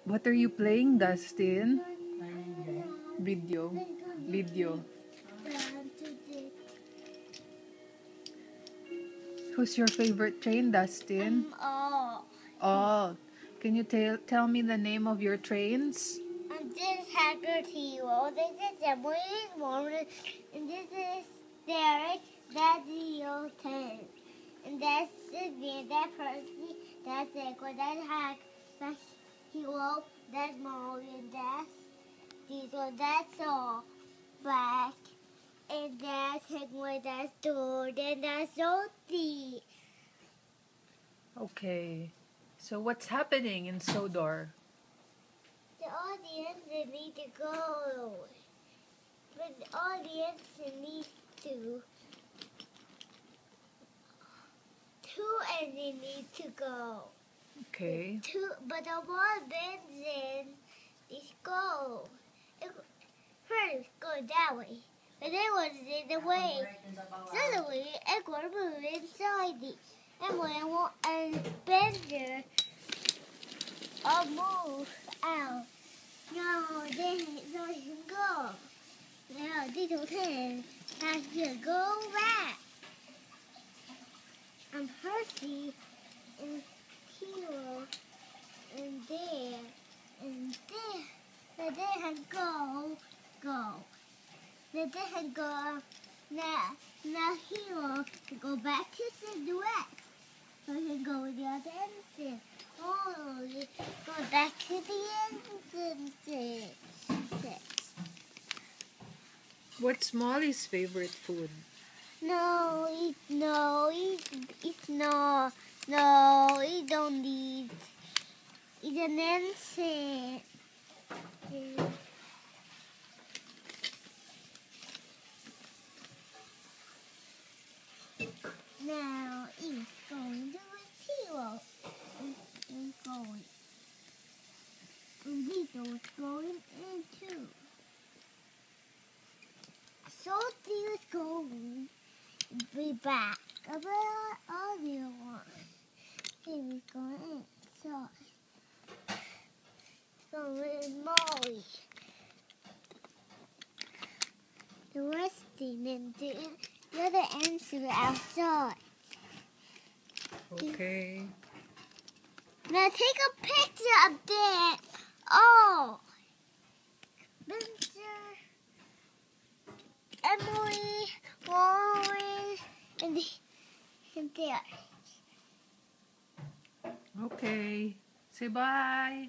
What are you playing, Dustin? Video. Video. Who's your favorite train, Dustin? Oh. Can you tell me the name of your trains? This is Hacker Hero. This is Emily Warren. And this is Derek. That's Hero 10. And that's me. That Percy. That's Echo. That's Hack. That's Hero. That's Molly. And that's Diesel. That's all. Black. And that's Henry. That's Jordan. That's Sophie. Okay. So what's happening in Sodor? The audience needs to go. But the audience needs to. And they need to go. Okay. But the one benzene is go. First go that way. But then was in the way. Suddenly it will move inside it. And when Bender move out. No, they don't go. Now they don't have to go back. And Percy and Hero and there and there. Let them go. Let them go. Now Hero can go back to Silhouette. So he can go the other entrance. Oh, go back to the entrances. What's Molly's favorite food? No, it don't need. It's an insect. Now it's going to a Hero. It's going. And Vito is going in too. So is going. Be back. About all the ones. He was going inside. So with Molly. The resting and the other answer outside. Okay. Now take a picture of that. Oh. Mr. Emily, Warren, and there. Okay. Say bye.